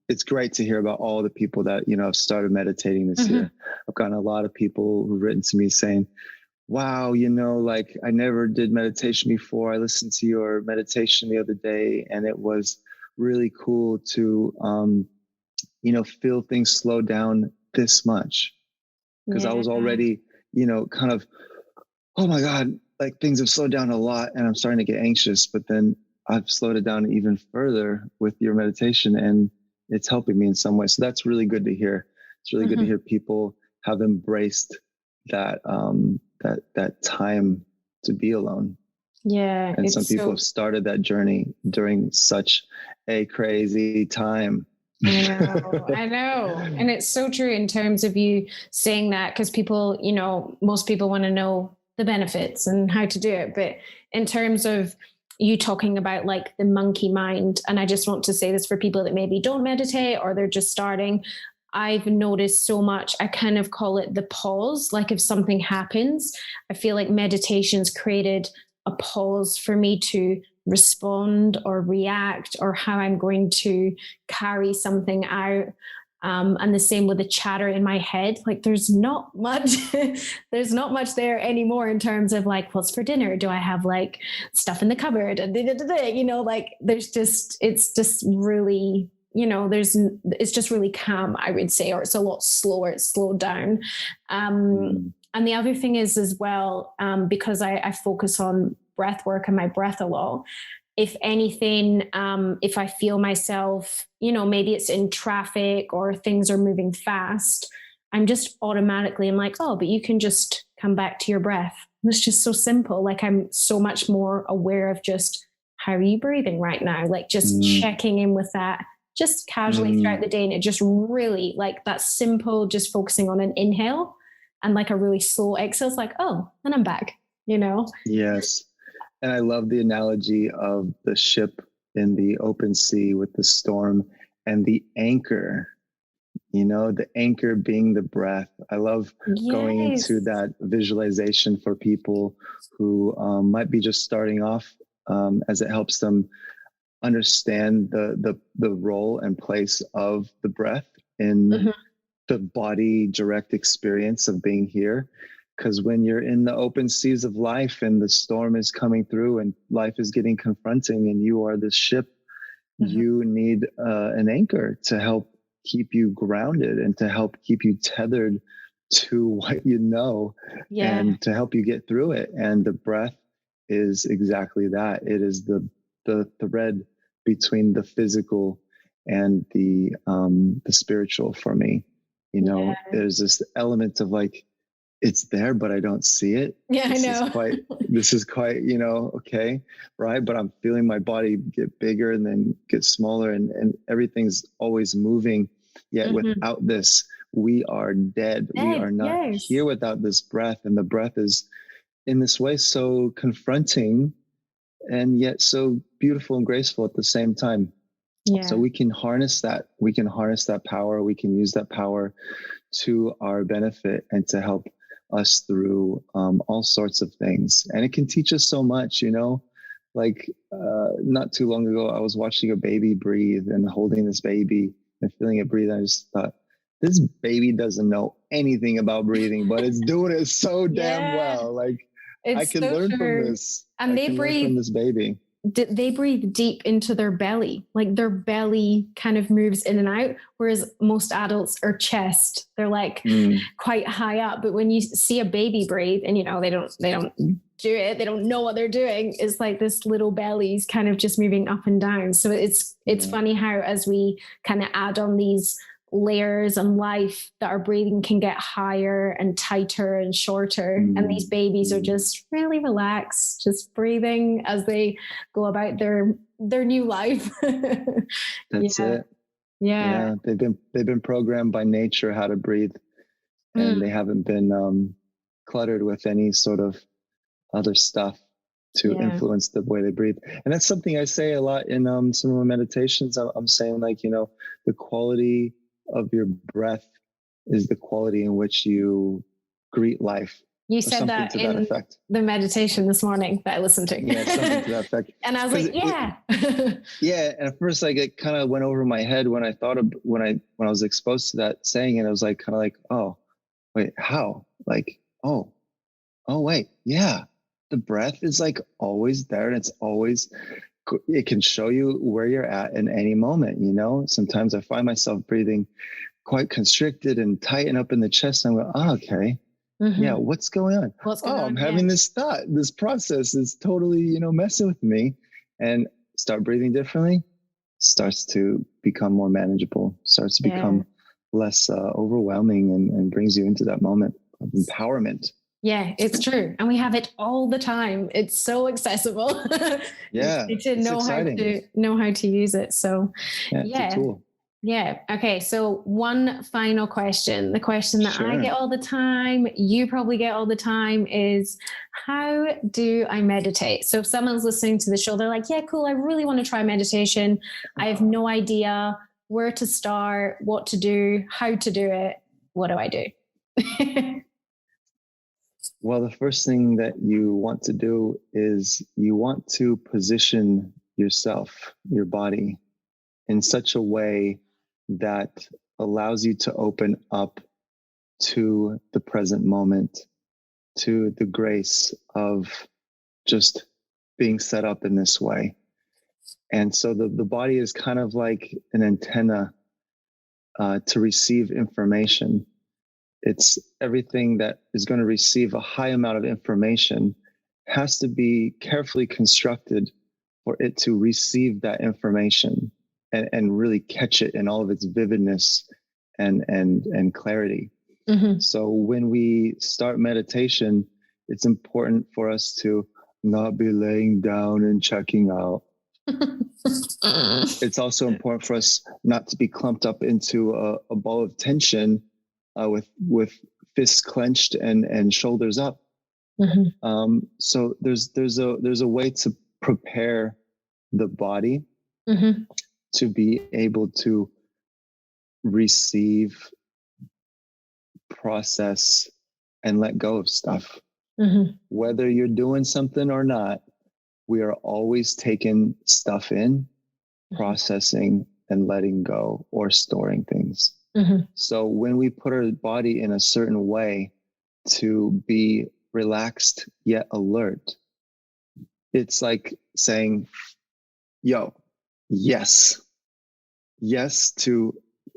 it's great to hear about all the people that have started meditating this year. I've gotten a lot of people who've written to me saying, wow, like I never did meditation before. I listened to your meditation the other day, and it was really cool to feel things slow down this much, because I was already kind of, oh my God, like things have slowed down a lot and I'm starting to get anxious, but then I've slowed it down even further with your meditation, and it's helping me in some way. So that's really good to hear. It's really good to hear people have embraced that that time to be alone. Yeah. And some people have started that journey during such a crazy time. I know. And it's so true in terms of you saying that, because people, most people want to know the benefits and how to do it. But in terms of you talking about like the monkey mind, and I just want to say this for people that maybe don't meditate or they're just starting, I've noticed so much, I kind of call it the pause. Like if something happens, I feel like meditation's created a pause for me to respond or react, or how I'm going to carry something out. And the same with the chatter in my head. Like there's not much there anymore in terms of like, what's for dinner? Do I have like stuff in the cupboard? And like it's just really, it's just really calm, I would say, or it's a lot slower. It's slowed down. And the other thing is as well, because I focus on breath work and my breath a lot. If anything, if I feel myself, maybe it's in traffic or things are moving fast, I'm just automatically, I'm like, oh, but you can just come back to your breath. It's just so simple. Like I'm so much more aware of just how are you breathing right now? Like just checking in with that, just casually throughout the day. And it just really like that simple, just focusing on an inhale and like a really slow exhale. It's like, oh, and I'm back, Yes. And I love the analogy of the ship in the open sea with the storm and the anchor, the anchor being the breath. I love going into that visualization for people who might be just starting off, as it helps them understand the role and place of the breath in the body direct experience of being here. Because when you're in the open seas of life and the storm is coming through and life is getting confronting and you are the ship, you need an anchor to help keep you grounded and to help keep you tethered to what and to help you get through it. And the breath is exactly that. It is the thread between the physical and the spiritual for me. There's this element of like, it's there, but I don't see it. Yeah, I know. This is quite, okay, right? But I'm feeling my body get bigger and then get smaller and everything's always moving. Yet without this, we are dead. We are not here without this breath. And the breath is in this way so confronting and yet so beautiful and graceful at the same time. Yeah. So we can harness that. We can harness that power. We can use that power to our benefit and to help us through all sorts of things. And it can teach us so much, like not too long ago, I was watching a baby breathe and holding this baby and feeling it breathe. I just thought, this baby doesn't know anything about breathing, but it's doing it so damn well. Like I can learn from this. And they breathe from this baby. They breathe deep into their belly, like their belly kind of moves in and out, whereas most adults are chest, they're like quite high up. But when you see a baby breathe and they don't do it, they don't know what they're doing, it's like this little belly's kind of just moving up and down. So it's funny how as we kind of add on these layers and life, that our breathing can get higher and tighter and shorter. And these babies are just really relaxed, just breathing as they go about their new life. That's it. Yeah. They've been programmed by nature how to breathe, and they haven't been cluttered with any sort of other stuff to influence the way they breathe. And that's something I say a lot in some of my meditations. I'm saying like, the quality of your breath is the quality in which you greet life. You said that in the meditation this morning that I listened to. Yeah, something to that effect. And I was like, yeah. Yeah. And at first, like it kind of went over my head when I thought of when I was exposed to that saying, and I was like, kind of like, oh, wait, how? Like, oh, wait, yeah. The breath is like always there, and it can show you where you're at in any moment. Sometimes I find myself breathing quite constricted and tighten up in the chest. And I'm going, oh, okay. Yeah. What's going on? I'm having this thought, this process is totally, messing with me, and start breathing differently, starts to become more manageable, starts to become less overwhelming, and brings you into that moment of empowerment. Yeah, it's true. And we have it all the time. It's so accessible. Yeah. You need to know how to use it. So it's a tool. Yeah. Okay. So one final question, the question that I get all the time, you probably get all the time, is how do I meditate? So if someone's listening to the show, they're like, yeah, cool, I really want to try meditation. I have no idea where to start, what to do, how to do it. What do I do? Well, the first thing that you want to do is you want to position yourself, your body, in such a way that allows you to open up to the present moment, to the grace of just being set up in this way. And so the body is kind of like an antenna to receive information. It's everything that is going to receive a high amount of information has to be carefully constructed for it to receive that information and really catch it in all of its vividness and clarity. So when we start meditation, it's important for us to not be laying down and checking out. It's also important for us not to be clumped up into a ball of tension with fists clenched and shoulders up. So there's a way to prepare the body to be able to receive, process, and let go of stuff. Whether you're doing something or not, we are always taking stuff in, processing, and letting go or storing things. So when we put our body in a certain way to be relaxed yet alert, it's like saying, yo, yes to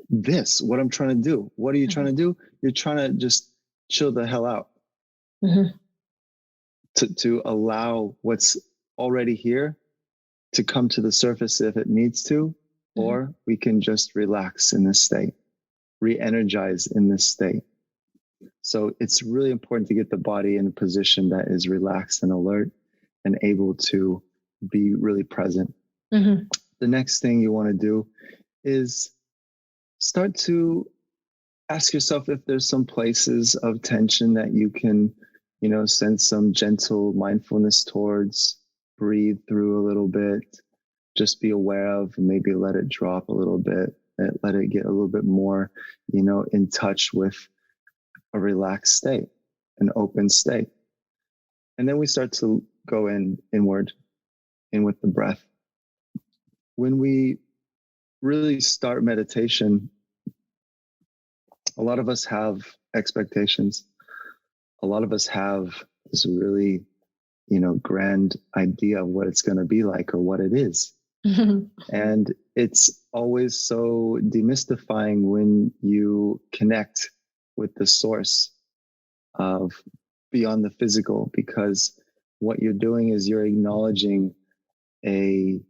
this, what I'm trying to do. What are you trying to do? You're trying to just chill the hell out. To allow what's already here to come to the surface if it needs to, or we can just relax in this state, re-energize in this state. So it's really important to get the body in a position that is relaxed and alert and able to be really present. The next thing you want to do is start to ask yourself if there's some places of tension that you can, send some gentle mindfulness towards, breathe through a little bit, just be aware of, and maybe let it drop a little bit, let it get a little bit more, in touch with a relaxed state, an open state. And then we start to go inward, in with the breath. When we really start meditation, a lot of us have expectations. A lot of us have this really, grand idea of what it's going to be like or what it is. And it's always so demystifying when you connect with the source of beyond the physical, because what you're doing is you're acknowledging a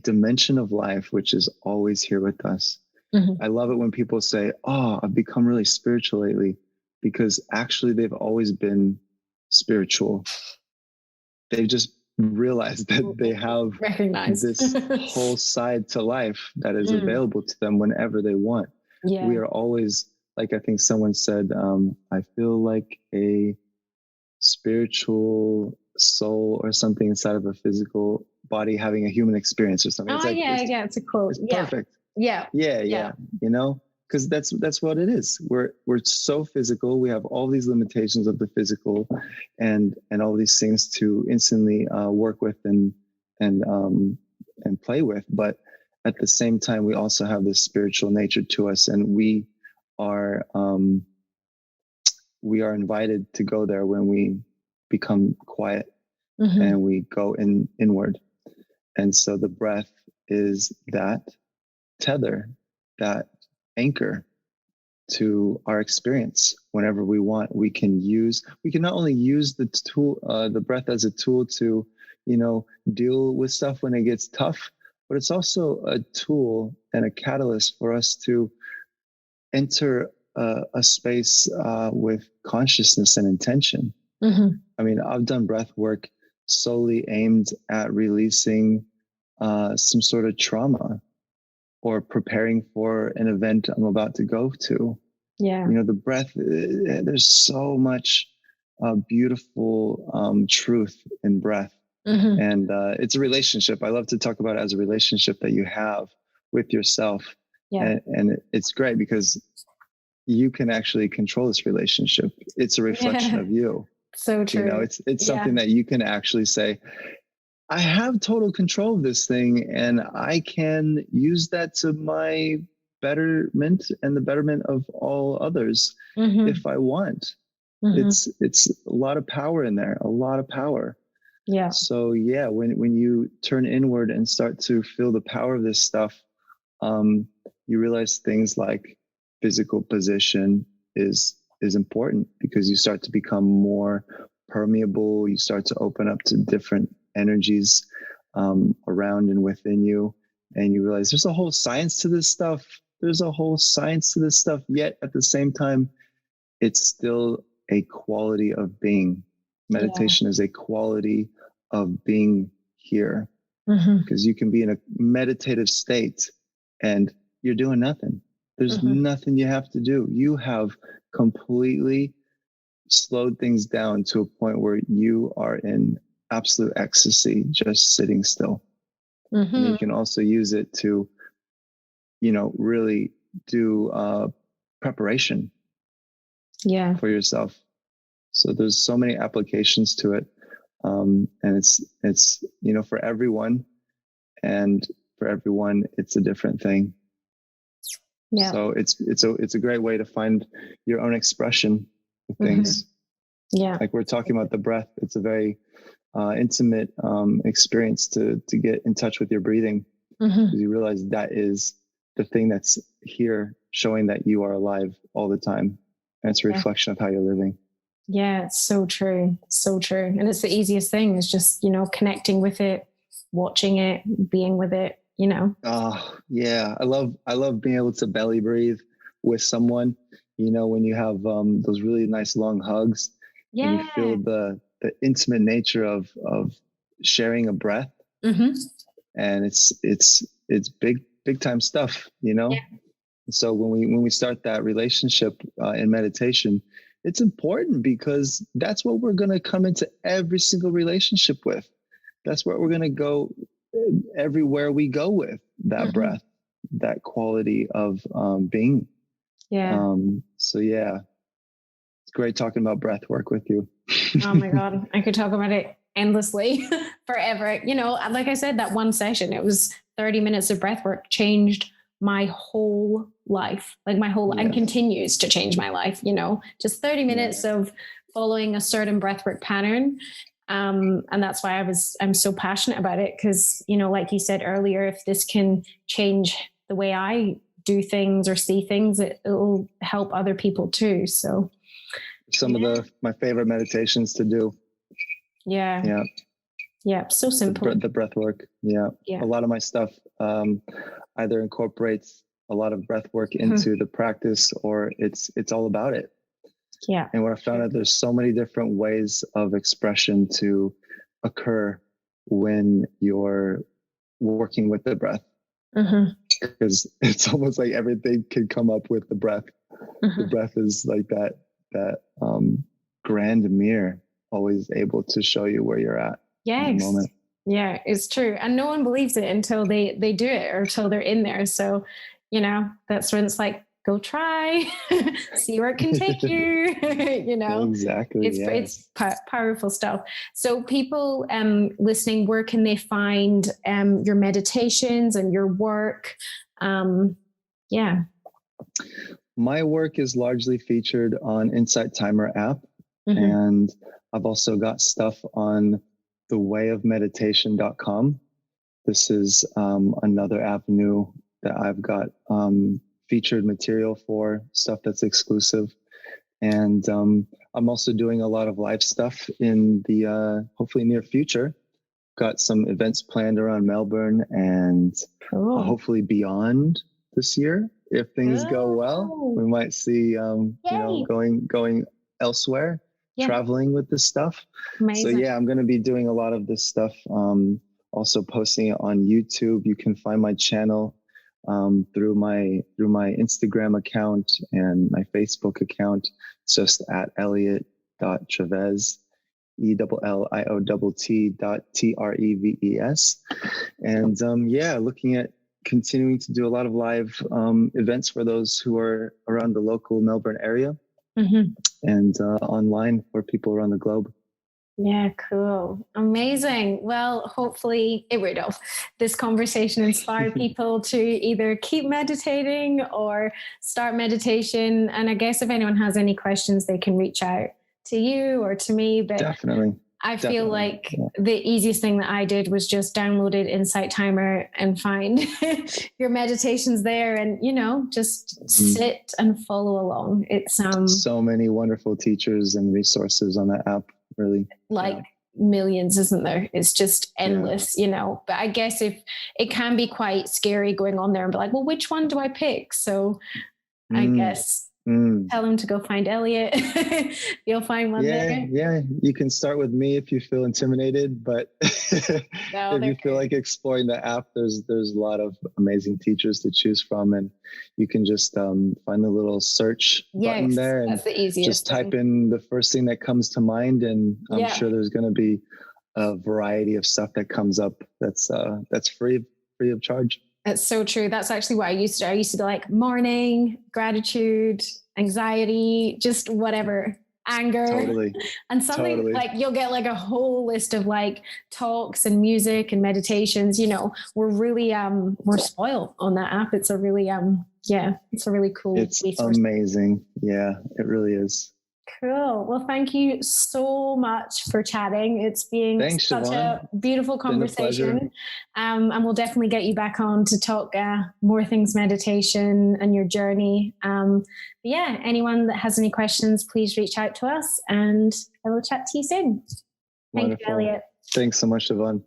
dimension of life which is always here with us. I love it when people say, oh, I've become really spiritual lately, because actually they've always been spiritual. They've just realized that they have this whole side to life that is available to them whenever they want. We are always, like I think someone said, I feel like a spiritual soul or something inside of a physical body having a human experience or something. It's a quote. It's perfect. Yeah. Because that's what it is. We're so physical. We have all these limitations of the physical, and all these things to instantly work with and play with. But at the same time, we also have this spiritual nature to us, and we are invited to go there when we become quiet and we go inward. And so the breath is that tether, that anchor to our experience. Whenever we want, we can not only use the tool, the breath as a tool to, deal with stuff when it gets tough, but it's also a tool and a catalyst for us to enter a space with consciousness and intention. I mean, I've done breath work solely aimed at releasing some sort of trauma or preparing for an event I'm about to go to. The breath, there's so much beautiful truth in breath. And it's a relationship. I love to talk about it as a relationship that you have with yourself. And it's great because you can actually control this relationship. It's a reflection of you. So true. It's something that you can actually say, I have total control of this thing, and I can use that to my betterment and the betterment of all others if I want. It's a lot of power in there, a lot of power. So when you turn inward and start to feel the power of this stuff, you realize things like physical position is important, because you start to become more permeable. You start to open up to different energies around and within you. And you realize there's a whole science to this stuff. There's a whole science to this stuff. Yet at the same time, it's still a quality of being. Meditation is a quality of being here, because you can be in a meditative state and you're doing nothing. There's nothing you have to do. You have completely slowed things down to a point where you are in absolute ecstasy, just sitting still. And you can also use it to, really do preparation for yourself. So there's so many applications to it. And it's, for everyone, and for everyone, it's a different thing. Yeah. So it's a great way to find your own expression of things. Yeah. Like we're talking about the breath. It's a very intimate experience to get in touch with your breathing, because you realize that is the thing that's here, showing that you are alive all the time. And it's a reflection of how you're living. Yeah, it's so true. So true. And it's the easiest thing, is just, connecting with it, watching it, being with it, Oh, yeah. I love being able to belly breathe with someone, when you have those really nice long hugs. Yeah. And you feel the intimate nature of sharing a breath. And it's big time stuff, Yeah. So when we start that relationship in meditation, it's important, because that's what we're going to come into every single relationship with. That's what we're going to go everywhere we go with, that breath, that quality of being. Yeah. So yeah, it's great talking about breath work with you. Oh my God. I could talk about it endlessly forever. Like I said, that one session, it was 30 minutes of breath work, changed my whole life, and continues to change my life, just 30 minutes of following a certain breathwork pattern. And that's why I'm so passionate about it. Cause like you said earlier, if this can change the way I do things or see things, it will help other people too. So some of my favorite meditations to do. Yeah. Yeah. Yeah. So simple. The breath work. Yeah. A lot of my stuff either incorporates a lot of breath work into the practice, or it's all about it. Yeah. And what I found out, there's so many different ways of expression to occur when you're working with the breath. Because it's almost like everything can come up with the breath. The breath is like that grand mirror, always able to show you where you're at. Yes. In the moment. Yeah, it's true. And no one believes it until they do it, or until they're in there. So, that's when it's like, go try, see where it can take you, Exactly. It's powerful stuff. So people listening, where can they find your meditations and your work? Yeah. My work is largely featured on Insight Timer app. And I've also got stuff on thewayofmeditation.com. This is another avenue that I've got featured material for, stuff that's exclusive. And I'm also doing a lot of live stuff in the hopefully near future. Got some events planned around Melbourne and hopefully beyond this year. If things go well, we might see going elsewhere. Traveling with this stuff. Amazing. So yeah, I'm going to be doing a lot of this stuff. Also posting it on YouTube. You can find my channel through my Instagram account and my Facebook account. It's just at Elliott.Treves, ELLIOTT.TREVES. And looking at continuing to do a lot of live events for those who are around the local Melbourne area. And online for people around the globe. Yeah, cool. Amazing. Well, hopefully this conversation inspired people to either keep meditating or start meditation. And I guess if anyone has any questions, they can reach out to you or to me. But definitely. I feel like the easiest thing that I did was just downloaded Insight Timer and find your meditations there, and just sit and follow along. It's so many wonderful teachers and resources on that app. really. Like millions, isn't there? It's just endless, you know. But I guess if it can be quite scary going on there and be like, well, which one do I pick? So I guess tell them to go find Elliott. You'll find one there. Yeah, you can start with me if you feel intimidated, but if you feel like exploring the app, there's a lot of amazing teachers to choose from, and you can just find the little search button there and that's the easiest just type in the first thing that comes to mind, and I'm sure there's going to be a variety of stuff that comes up that's free of charge. That's so true. That's actually what I used to do. I used to do like mourning, gratitude, anxiety, just whatever, anger. Totally. And something like you'll get like a whole list of like talks and music and meditations. You know, we're really we're spoiled on that app. It's a really it's a really cool resource. Amazing. Yeah, it really is. Cool. Well, thank you so much for chatting. It's been such Siobhan. A beautiful conversation. And we'll definitely get you back on to talk more things meditation and your journey. Anyone that has any questions, please reach out to us and I will chat to you soon. Wonderful. Thank you, Elliott. Thanks so much, Siobhan.